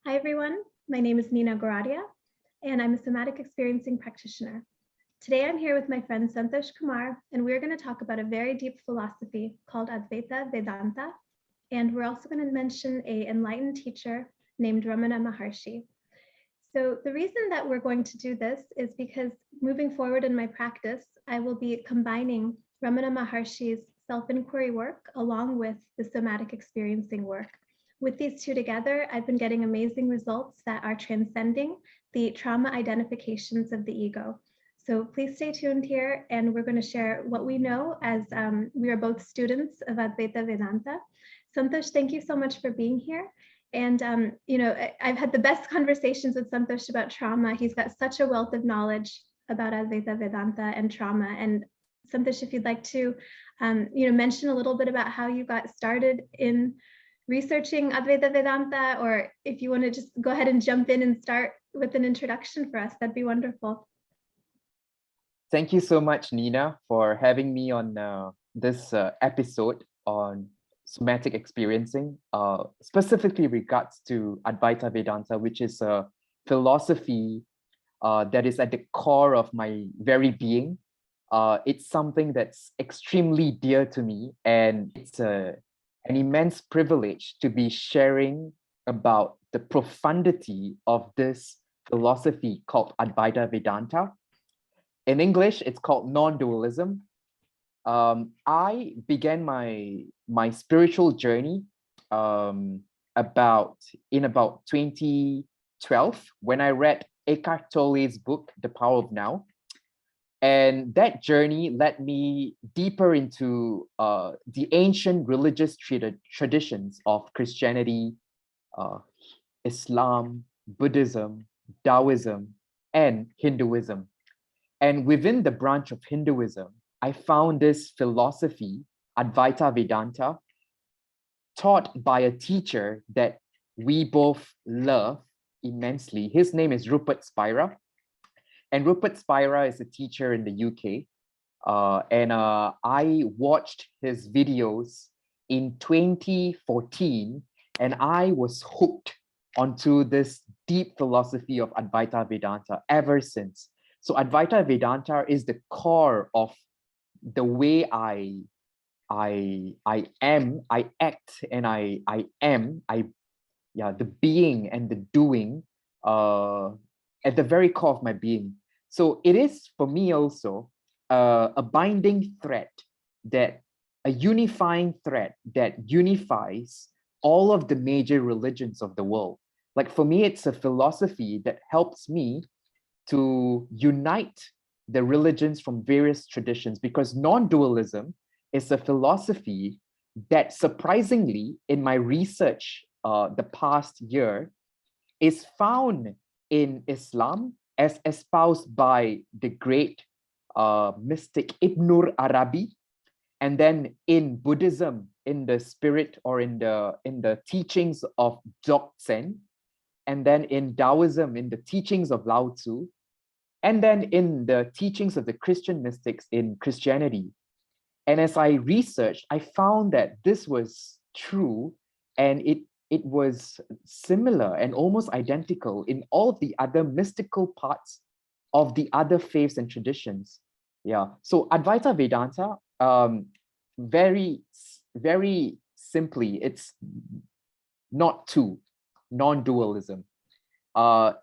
Hi, everyone. My name is Nina Goradia, and I'm a Somatic Experiencing practitioner. Today, I'm here with my friend Santosh Kumar, and we're going to talk about a very deep philosophy called Advaita Vedanta. And we're also going to mention an enlightened teacher named Ramana Maharshi. So the reason that we're going to do this is because moving forward in my practice, I will be combining Ramana Maharshi's self-inquiry work along with the somatic experiencing work. With these two together, I've been getting amazing results that are transcending the trauma identifications of the ego. So please stay tuned here, and we're going to share what we know as we are both students of Advaita Vedanta. Santosh, thank you so much for being here. And, I've had the best conversations with Santosh about trauma. He's got such a wealth of knowledge about Advaita Vedanta and trauma. And Santosh, if you'd like to, mention a little bit about how you got started in researching Advaita Vedanta, or if you want to just go ahead and jump in and start with an introduction for us, that'd be wonderful. Thank you so much, Nina, for having me on this episode on Somatic Experiencing, specifically regards to Advaita Vedanta, which is a philosophy that is at the core of my very being. It's something that's extremely dear to me, and it's an immense privilege to be sharing about the profundity of this philosophy called Advaita Vedanta. In English, it's called Non-Dualism. I began my spiritual journey about 2012 when I read Eckhart Tolle's book, The Power of Now. And that journey led me deeper into the ancient religious traditions of Christianity, Islam, Buddhism, Taoism, and Hinduism. And within the branch of Hinduism, I found this philosophy, Advaita Vedanta, taught by a teacher that we both love immensely. His name is Rupert Spira. And Rupert Spira is a teacher in the UK. I watched his videos in 2014, and I was hooked onto this deep philosophy of Advaita Vedanta ever since. So Advaita Vedanta is the core of the way I am, I act, and the being and the doing at the very core of my being. So it is for me also a binding thread, a unifying thread that unifies all of the major religions of the world. Like for me, it's a philosophy that helps me to unite the religions from various traditions, because non-dualism is a philosophy that surprisingly in my research the past year is found in Islam as espoused by the great mystic Ibn Arabi, and then in Buddhism in the spirit or in the teachings of Dzogchen, and then in Taoism in the teachings of Lao Tzu, and then in the teachings of the Christian mystics in Christianity. And as I researched, I found that this was true, and it was similar and almost identical in all of the other mystical parts of the other faiths and traditions. Yeah. So Advaita Vedanta, very, very simply, it's not two, non-dualism.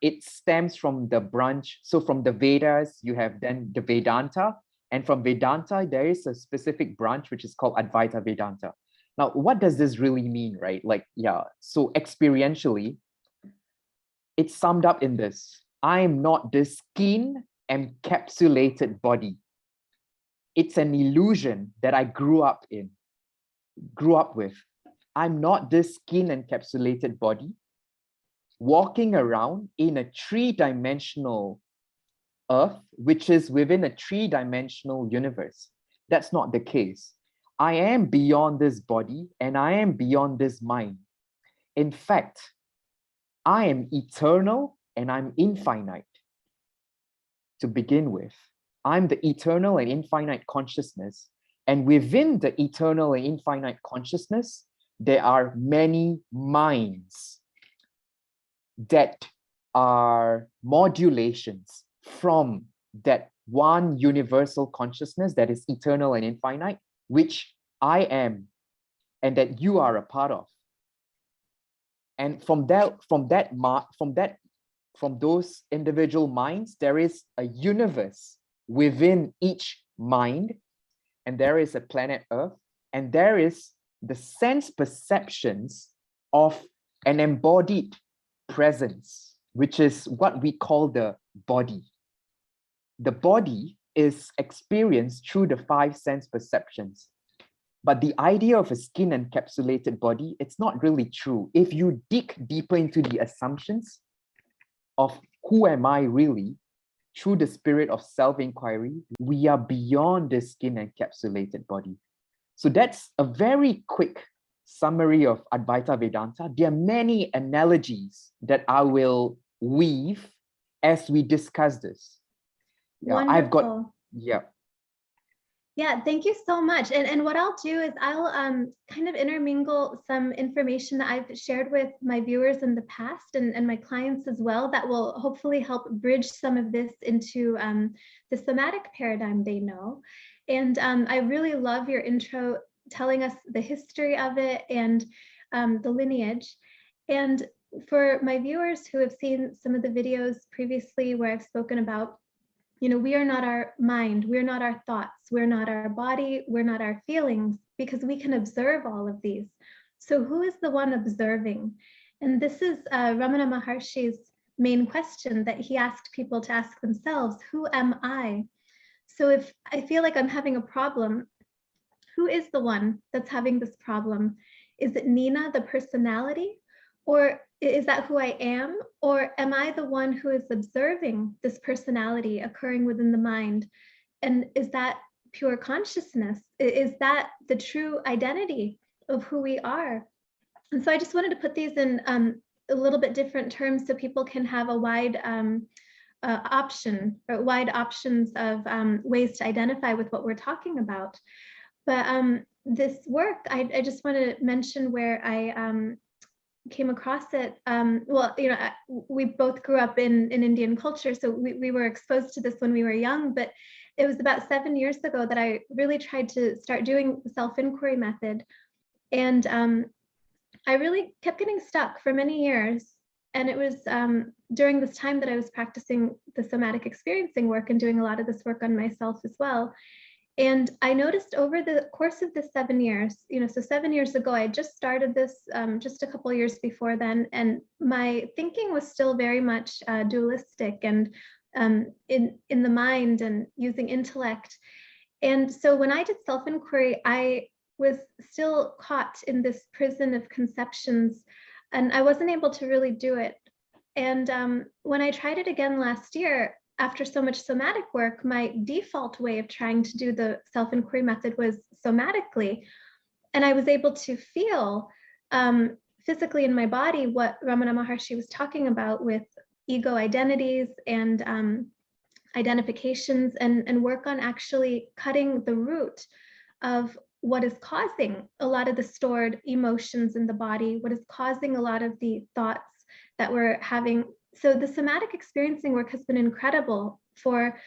It stems from the branch. So from the Vedas, you have then the Vedanta. And from Vedanta, there is a specific branch which is called Advaita Vedanta. Now, what does this really mean, right? So experientially, it's summed up in this: I am not this skin encapsulated body. It's an illusion that I grew up with. I'm not this skin encapsulated body walking around in a three-dimensional earth, which is within a three-dimensional universe. That's not the case. I am beyond this body, and I am beyond this mind. In fact, I am eternal and I'm infinite. To begin with, I'm the eternal and infinite consciousness. And within the eternal and infinite consciousness, there are many minds. that are modulations from that one universal consciousness that is eternal and infinite, which I am and that you are a part of. And from those individual minds, there is a universe within each mind, and there is a planet Earth, and there is the sense perceptions of an embodied presence, which is what we call the body. The body is experienced through the 5 sense perceptions. But the idea of a skin encapsulated body, it's not really true. If you dig deeper into the assumptions of who am I really, through the spirit of self-inquiry, we are beyond the skin encapsulated body. So that's a very quick summary of Advaita Vedanta. There are many analogies that I will weave as we discuss this. Wonderful. Yeah. Yeah, thank you so much. And what I'll do is I'll kind of intermingle some information that I've shared with my viewers in the past and my clients as well that will hopefully help bridge some of this into the somatic paradigm they know. And I really love your intro telling us the history of it and the lineage. And for my viewers who have seen some of the videos previously where I've spoken about, you know, we are not our mind, we're not our thoughts, we're not our body, we're not our feelings, because we can observe all of these. So who is the one observing? And this is Ramana Maharshi's main question that he asked people to ask themselves: who am I? So if I feel like I'm having a problem, who is the one that's having this problem? Is it Nina, the personality? Or is that who I am? Or am I the one who is observing this personality occurring within the mind? And is that pure consciousness? Is that the true identity of who we are? And so I just wanted to put these in a little bit different terms so people can have a wide wide options of ways to identify with what we're talking about. But this work, I just want to mention where I came across it. Well, you know, we both grew up in Indian culture, so we were exposed to this when we were young, but it was about 7 years ago that I really tried to start doing the self-inquiry method. And I really kept getting stuck for many years. And it was during this time that I was practicing the somatic experiencing work and doing a lot of this work on myself as well. And I noticed over the course of the 7 years, you know, so 7 years ago, I just started this just a couple of years before then, and my thinking was still very much dualistic and in the mind and using intellect. And so when I did self-inquiry, I was still caught in this prison of conceptions, and I wasn't able to really do it. And when I tried it again last year, after so much somatic work, my default way of trying to do the self-inquiry method was somatically. And I was able to feel physically in my body what Ramana Maharshi was talking about with ego identities and identifications, and work on actually cutting the root of what is causing a lot of the stored emotions in the body, what is causing a lot of the thoughts that we're having. So the somatic experiencing work has been incredible for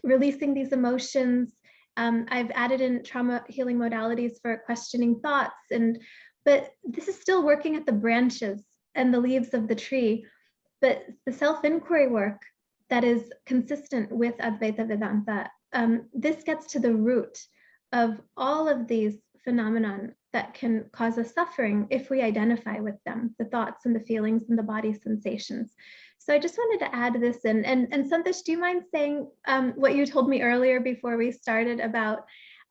releasing these emotions. I've added in trauma healing modalities for questioning thoughts, but this is still working at the branches and the leaves of the tree. But the self-inquiry work that is consistent with Advaita Vedanta, this gets to the root of all of these phenomenon that can cause us suffering if we identify with them, the thoughts and the feelings and the body sensations. So I just wanted to add this in. And Santosh, do you mind saying what you told me earlier before we started about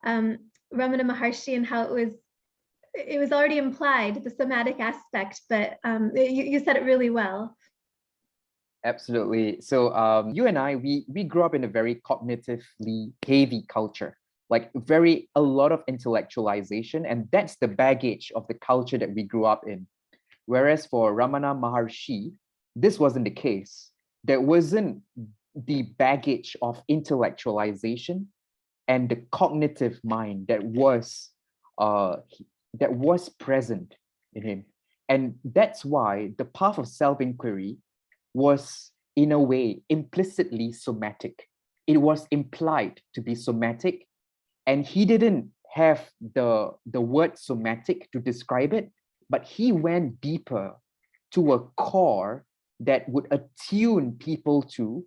Ramana Maharshi and how it was already implied, the somatic aspect, but you said it really well. Absolutely. So you and I, we grew up in a very cognitively heavy culture, like a lot of intellectualization, and that's the baggage of the culture that we grew up in. Whereas for Ramana Maharshi, this wasn't the case. There wasn't the baggage of intellectualization and the cognitive mind that was present in him. And that's why the path of self-inquiry was, in a way, implicitly somatic. It was implied to be somatic, and he didn't have the word somatic to describe it, but he went deeper to a core that would attune people to,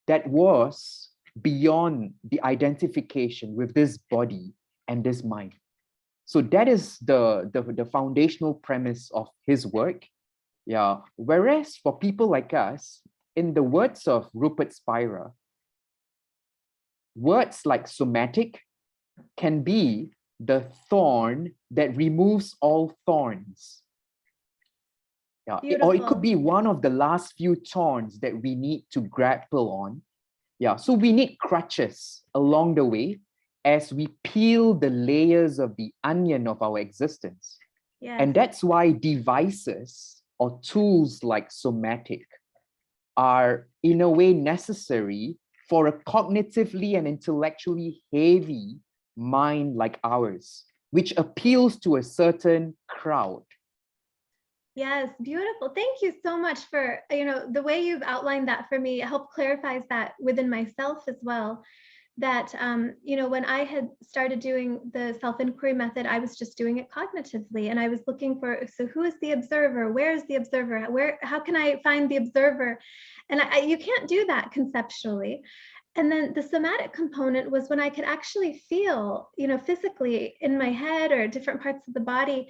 that was beyond the identification with this body and this mind. So that is the foundational premise of his work. Yeah. Whereas for people like us, in the words of Rupert Spira, words like somatic can be the thorn that removes all thorns. Yeah. Or it could Beautiful. be one of the last few thorns that we need to grapple on. Yeah. So we need crutches along the way as we peel the layers of the onion of our existence. Yes. And that's why devices or tools like somatic are, in a way, necessary for a cognitively and intellectually heavy mind like ours, which appeals to a certain crowd. Yes, beautiful. Thank you so much for, the way you've outlined that for me. It helped clarifies that within myself as well. That, when I had started doing the self-inquiry method, I was just doing it cognitively. And I was looking for, so who is the observer? Where is the observer? How can I find the observer? And you can't do that conceptually. And then the somatic component was when I could actually feel, physically in my head or different parts of the body,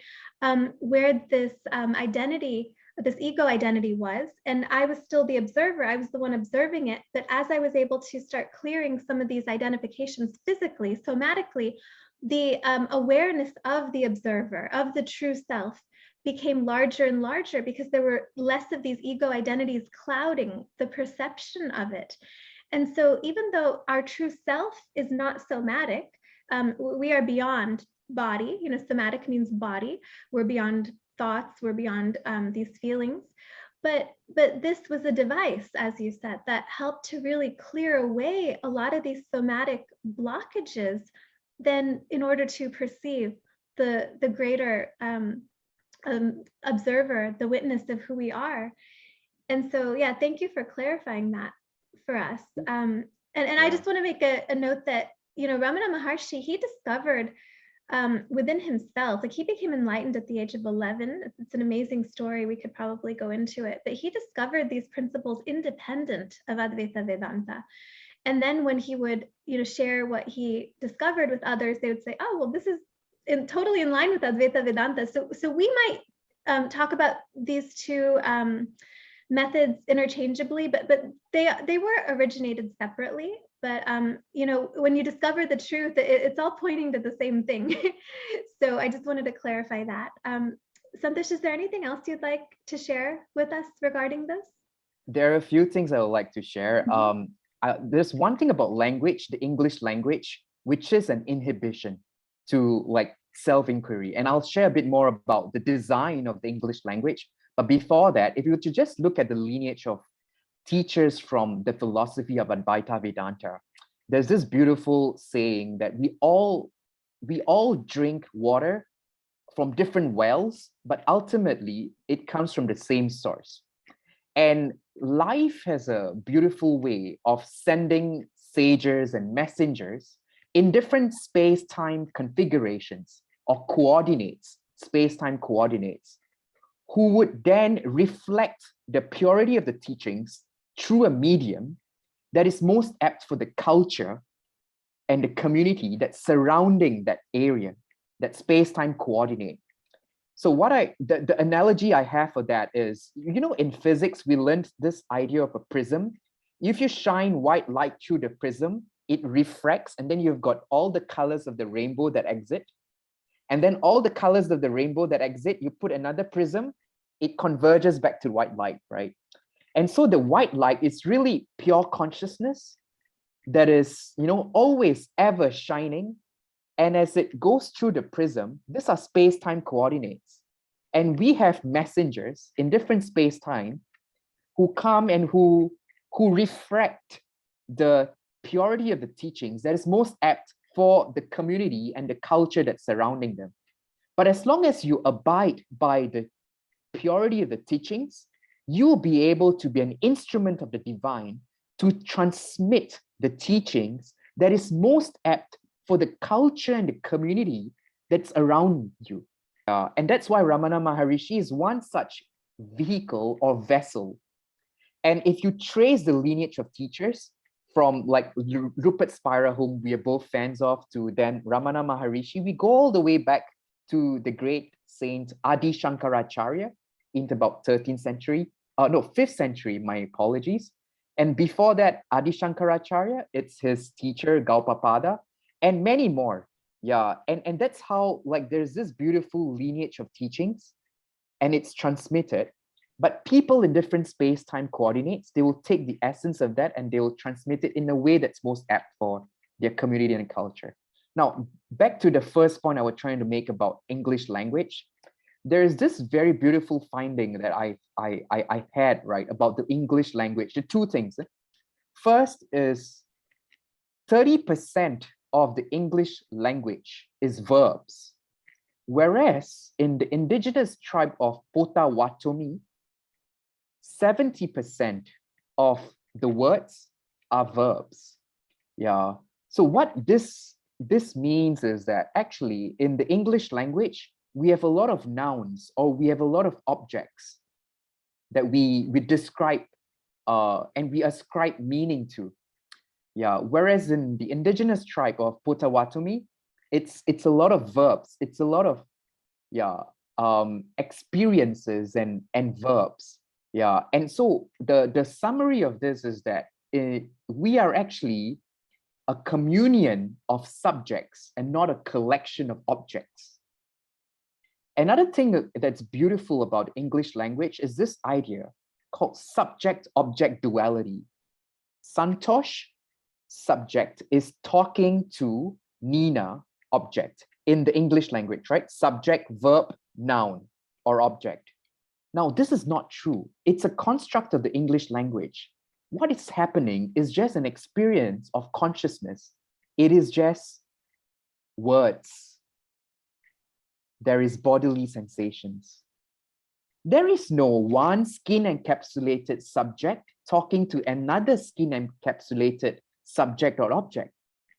where this identity, this ego identity was. And I was still the observer. I was the one observing it. But as I was able to start clearing some of these identifications physically, somatically, the awareness of the observer, of the true self, became larger and larger because there were less of these ego identities clouding the perception of it. And so even though our true self is not somatic, we are beyond body. Somatic means body. We're beyond thoughts. We're beyond these feelings. But this was a device, as you said, that helped to really clear away a lot of these somatic blockages, then in order to perceive the greater observer, the witness of who we are. And so, yeah, thank you for clarifying that for us. And I just want to make a note that, Ramana Maharshi, he discovered within himself, like he became enlightened at the age of 11. It's an amazing story. We could probably go into it, but he discovered these principles independent of Advaita Vedanta. And then when he would, share what he discovered with others, they would say, oh, well, this is totally in line with Advaita Vedanta. So we might talk about these two methods interchangeably, but they were originated separately. But when you discover the truth, it's all pointing to the same thing. So I just wanted to clarify that. Santosh, is there anything else you'd like to share with us regarding this? There are a few things I would like to share. There's one thing about language, the English language, which is an inhibition to like self-inquiry. And I'll share a bit more about the design of the English language. But before that, if you were to just look at the lineage of teachers from the philosophy of Advaita Vedanta, there's this beautiful saying that we all drink water from different wells, but ultimately it comes from the same source. And life has a beautiful way of sending sages and messengers in different space-time configurations or coordinates, space-time coordinates, who would then reflect the purity of the teachings through a medium that is most apt for the culture and the community that's surrounding that area, that space-time coordinate. So the analogy I have for that is, in physics, we learned this idea of a prism. If you shine white light through the prism, it refracts, and then you've got all the colors of the rainbow that exit. And then all the colors of the rainbow that exit, you put another prism, it converges back to white light, right? And so the white light is really pure consciousness that is, always ever shining. And as it goes through the prism, these are space-time coordinates. And we have messengers in different space-time who come and who refract the purity of the teachings that is most apt for the community and the culture that's surrounding them. But as long as you abide by the purity of the teachings, you'll be able to be an instrument of the divine to transmit the teachings that is most apt for the culture and the community that's around you. And that's why Ramana Maharishi is one such vehicle or vessel. And if you trace the lineage of teachers from like Rupert Spira, whom we are both fans of, to then Ramana Maharishi, we go all the way back to the great saint Adi Shankaracharya in about 13th century, 5th century, my apologies. And before that, Adi Shankaracharya, it's his teacher, Gaupapada, and many more. Yeah, and that's how like there's this beautiful lineage of teachings and it's transmitted. But people in different space-time coordinates, they will take the essence of that and they will transmit it in a way that's most apt for their community and culture. Now, back to the first point I was trying to make about English language. There is this very beautiful finding that I had, right, about the English language. The two things. First is 30% of the English language is verbs, whereas in the indigenous tribe of Potawatomi, 70% of the words are verbs. Yeah. So what this means is that actually in the English language, we have a lot of nouns or we have a lot of objects that we describe and we ascribe meaning to. Yeah. Whereas in the indigenous tribe of Potawatomi, it's a lot of verbs. It's a lot of experiences and verbs. Yeah. And so the summary of this is that we are actually a communion of subjects and not a collection of objects. Another thing that's beautiful about English language is this idea called subject-object duality. Santosh, subject, is talking to Nina, object, in the English language, right? Subject, verb, noun, or object. Now, this is not true. It's a construct of the English language. What is happening is just an experience of consciousness. It is just words. There is bodily sensations. There is no one skin-encapsulated subject talking to another skin-encapsulated subject or object.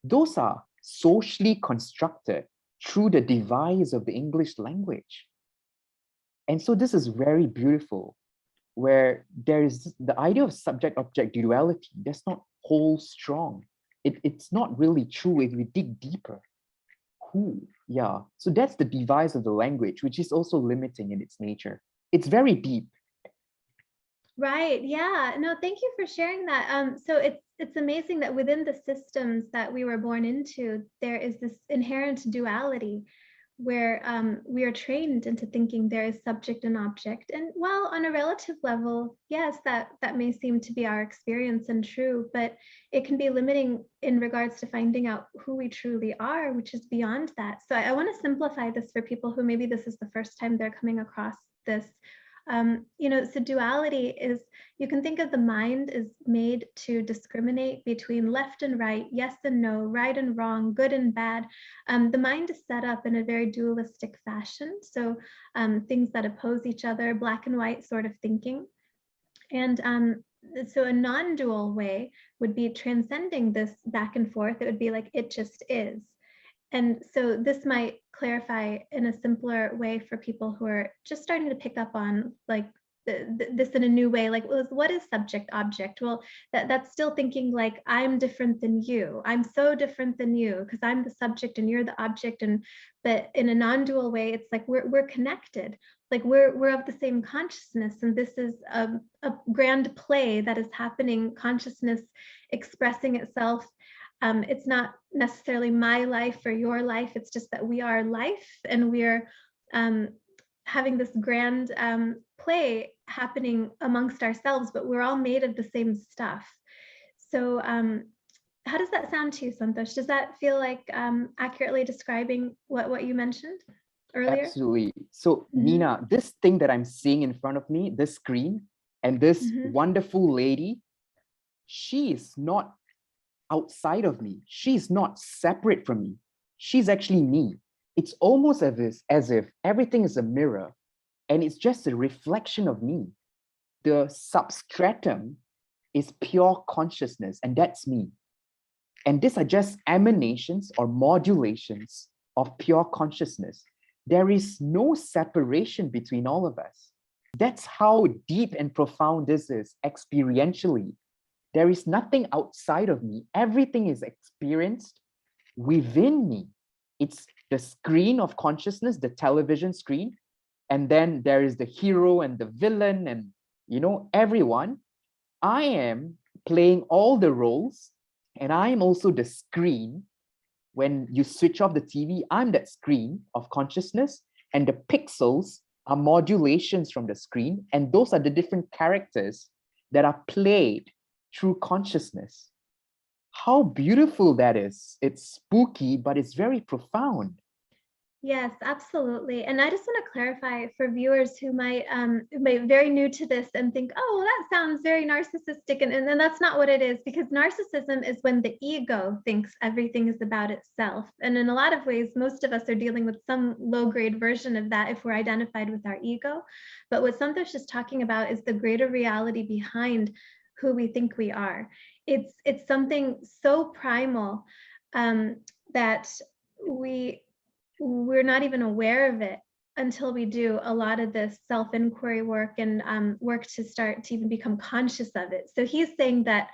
Those are socially constructed through the device of the English language. And so this is very beautiful, where there is the idea of subject-object duality that's not whole strong. It's not really true if we dig deeper. Yeah. So that's the device of the language, which is also limiting in its nature. It's very deep. Right. Yeah. No, thank you for sharing that. So it's amazing that within the systems that we were born into, there is this inherent duality where we are trained into thinking there is subject and object. And while on a relative level, yes, that may seem to be our experience and true, but it can be limiting in regards to finding out who we truly are, which is beyond that. So I want to simplify this for people who maybe this is the first time they're coming across this. So duality is, you can think of the mind is made to discriminate between left and right, yes and no, right and wrong, good and bad. The mind is set up in a very dualistic fashion. So things that oppose each other, black and white sort of thinking. And so a non-dual way would be transcending this back and forth. It would be like, it just is. And so this might clarify in a simpler way for people who are just starting to pick up on like this in a new way, like, well, what is subject object? Well, that's still thinking like, I'm different than you. I'm so different than you because I'm the subject and you're the object. But in a non-dual way, it's like we're connected. Like we're of the same consciousness, and this is a grand play that is happening, consciousness expressing itself. It's not necessarily my life or your life. It's just that we are life, and we're having this grand play happening amongst ourselves, but we're all made of the same stuff. So how does that sound to you, Santosh? Does that feel like accurately describing what you mentioned earlier? Absolutely. So Nina, this thing that I'm seeing in front of me, this screen, and this wonderful lady, she is not outside of me. She's not separate from me. She's actually me. It's almost as if everything is a mirror. and it's just a reflection of me. The substratum is pure consciousness, and that's me. And these are just emanations or modulations of pure consciousness. There is no separation between all of us. That's how deep and profound this is experientially. There is nothing outside of me. Everything is experienced within me. It's the screen of consciousness, the television screen. And then there is the hero and the villain and, everyone. I am playing all the roles, and I am also the screen. When you switch off the TV, I'm that screen of consciousness, and the pixels are modulations from the screen, and those are the different characters that are played through consciousness. How beautiful that is. It's spooky, but it's very profound. Yes, absolutely. And I just want to clarify for viewers who might be very new to this and think, oh, well, that sounds very narcissistic. And then that's not what it is, because narcissism is when the ego thinks everything is about itself. And in a lot of ways, most of us are dealing with some low-grade version of that if we're identified with our ego. But what Santosh is talking about is the greater reality behind who we think we are. It's something so primal that we're not even aware of it until we do a lot of this self-inquiry work and work to start to even become conscious of it. So he's saying that,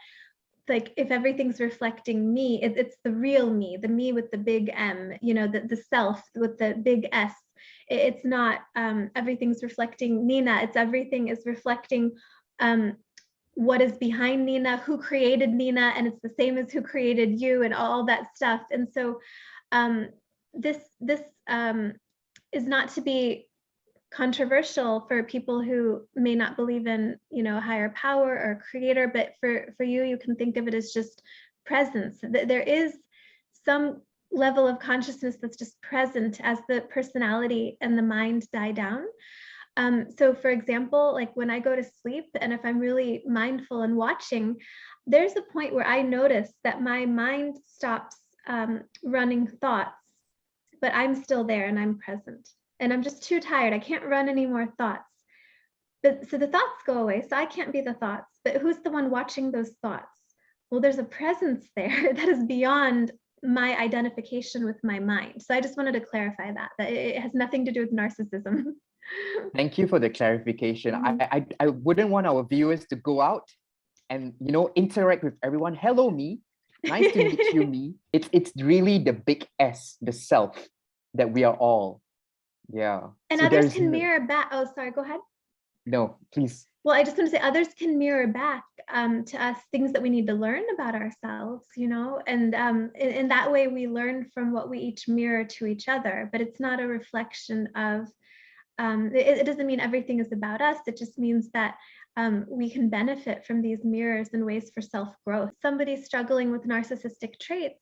like, if everything's reflecting me, it's the real me, the me with the big M, the self with the big S. It's not everything's reflecting Nina. It's everything is reflecting what is behind Nina, who created Nina, and it's the same as who created you and all that stuff. And so this is not to be controversial for people who may not believe in, higher power or creator, but for you, you can think of it as just presence. There is some level of consciousness that's just present as the personality and the mind die down. So for example, like when I go to sleep, and if I'm really mindful and watching, there's a point where I notice that my mind stops running thoughts, but I'm still there and I'm present. And I'm just too tired. I can't run any more thoughts. So the thoughts go away. So I can't be the thoughts, but who's the one watching those thoughts? Well, there's a presence there that is beyond my identification with my mind. So I just wanted to clarify that it has nothing to do with narcissism. Thank you for the clarification. I wouldn't want our viewers to go out and, interact with everyone. Hello, me. Nice to meet you, me. It's really the big S, the self, that we are all. Yeah. And so others can mirror back. Oh, sorry, go ahead. No, please. Well, I just want to say others can mirror back to us things that we need to learn about ourselves, and in that way we learn from what we each mirror to each other, but it's not a reflection of, it doesn't mean everything is about us. It just means that we can benefit from these mirrors and ways for self-growth. Somebody struggling with narcissistic traits,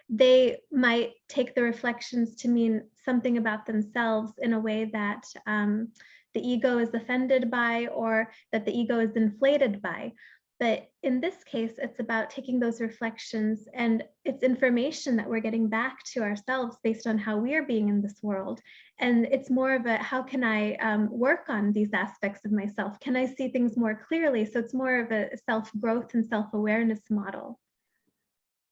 they might take the reflections to mean something about themselves in a way that the ego is offended by, or that the ego is inflated by. But in this case, it's about taking those reflections, and it's information that we're getting back to ourselves based on how we're being in this world. And it's more of a, how can I work on these aspects of myself? Can I see things more clearly? So it's more of a self-growth and self-awareness model.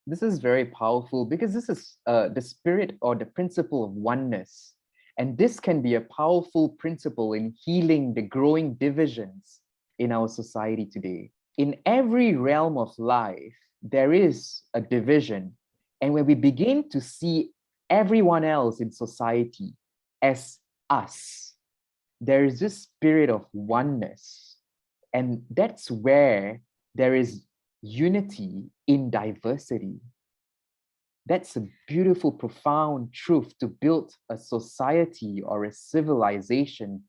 This is very powerful, because this is the spirit or the principle of oneness. And this can be a powerful principle in healing the growing divisions in our society today. In every realm of life, there is a division. And when we begin to see everyone else in society as us, there is this spirit of oneness. And that's where there is unity in diversity. That's a beautiful, profound truth to build a society or a civilization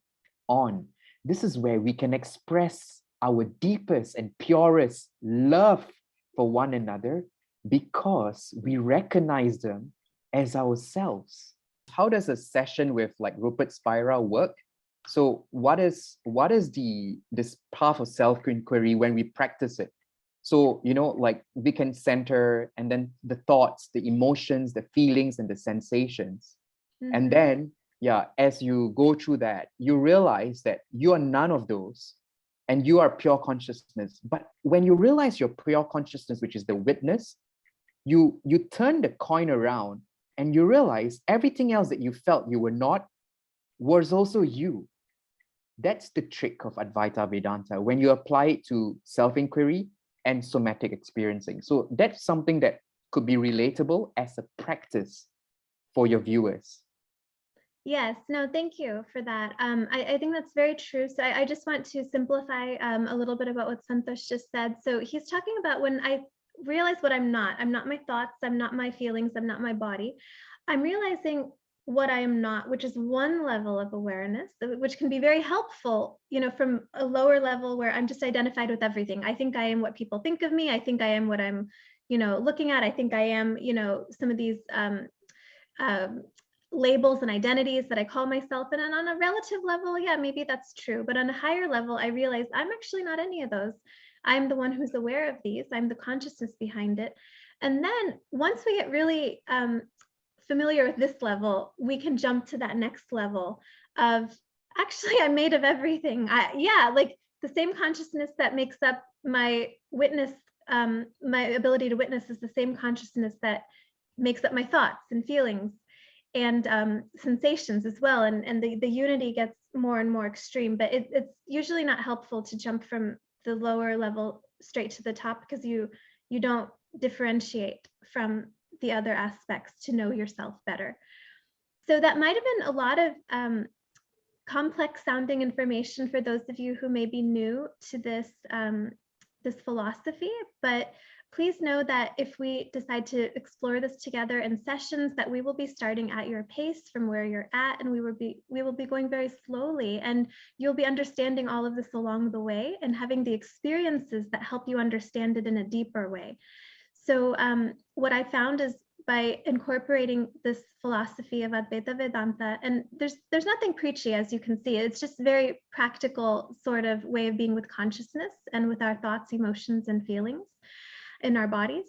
on. This is where we can express our deepest and purest love for one another, because we recognize them as ourselves. How does a session with like Rupert Spira work? So what is this path of self-inquiry when we practice it? So, like we can center, and then the thoughts, the emotions, the feelings, and the sensations. Mm-hmm. And then yeah, as you go through that, you realize that you are none of those and you are pure consciousness. But when you realize you're pure consciousness, which is the witness, you turn the coin around and you realize everything else that you felt you were not was also you. That's the trick of Advaita Vedanta when you apply it to self-inquiry and somatic experiencing. So that's something that could be relatable as a practice for your viewers. Yes, no, thank you for that. I think that's very true. So I just want to simplify a little bit about what Santosh just said. So he's talking about when I realize what I'm not my thoughts, I'm not my feelings, I'm not my body. I'm realizing what I am not, which is one level of awareness, which can be very helpful, from a lower level where I'm just identified with everything. I think I am what people think of me. I think I am what I'm, looking at. I think I am, some of these labels and identities that I call myself. And on a relative level, yeah, maybe that's true. But on a higher level, I realize I'm actually not any of those. I'm the one who's aware of these. I'm the consciousness behind it. And then once we get really familiar with this level, we can jump to that next level of actually I'm made of everything. Like the same consciousness that makes up my witness, my ability to witness is the same consciousness that makes up my thoughts and feelings and sensations as well. And the unity gets more and more extreme, but it's usually not helpful to jump from the lower level straight to the top because you don't differentiate from the other aspects to know yourself better. So that might have been a lot of complex sounding information for those of you who may be new to this this philosophy, but please know that if we decide to explore this together in sessions, that we will be starting at your pace from where you're at, and we will be going very slowly, and you'll be understanding all of this along the way and having the experiences that help you understand it in a deeper way. So what I found is by incorporating this philosophy of Advaita Vedanta, and there's nothing preachy, as you can see, it's just very practical sort of way of being with consciousness and with our thoughts, emotions, and feelings in our bodies.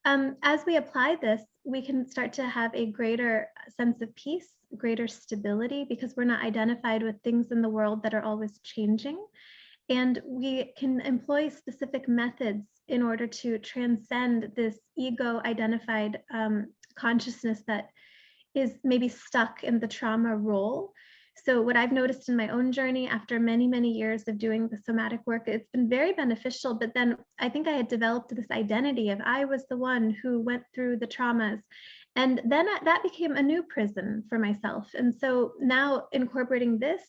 As we apply this, we can start to have a greater sense of peace, greater stability, because we're not identified with things in the world that are always changing. And we can employ specific methods in order to transcend this ego-identified consciousness that is maybe stuck in the trauma role. So what I've noticed in my own journey after many, many years of doing the somatic work, it's been very beneficial. But then I think I had developed this identity of I was the one who went through the traumas. And then that became a new prison for myself. And so now incorporating this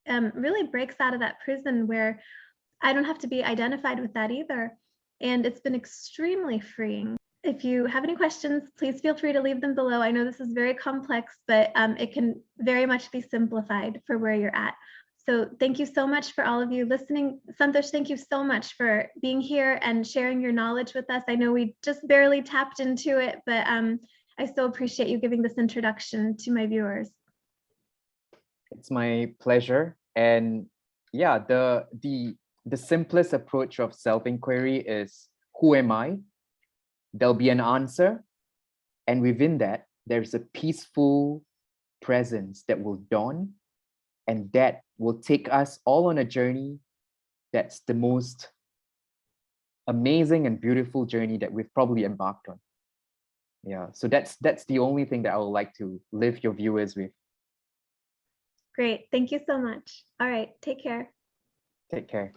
really breaks out of that prison where I don't have to be identified with that either. And it's been extremely freeing. If you have any questions, please feel free to leave them below. I know this is very complex, but it can very much be simplified for where you're at. So thank you so much for all of you listening. Santosh, thank you so much for being here and sharing your knowledge with us. I know we just barely tapped into it, but I so appreciate you giving this introduction to my viewers. It's my pleasure. And yeah, the simplest approach of self-inquiry is, who am I? There'll be an answer. And within that, there's a peaceful presence that will dawn. And that will take us all on a journey that's the most amazing and beautiful journey that we've probably embarked on. Yeah, so that's the only thing that I would like to leave your viewers with. Great. Thank you so much. All right. Take care. Take care.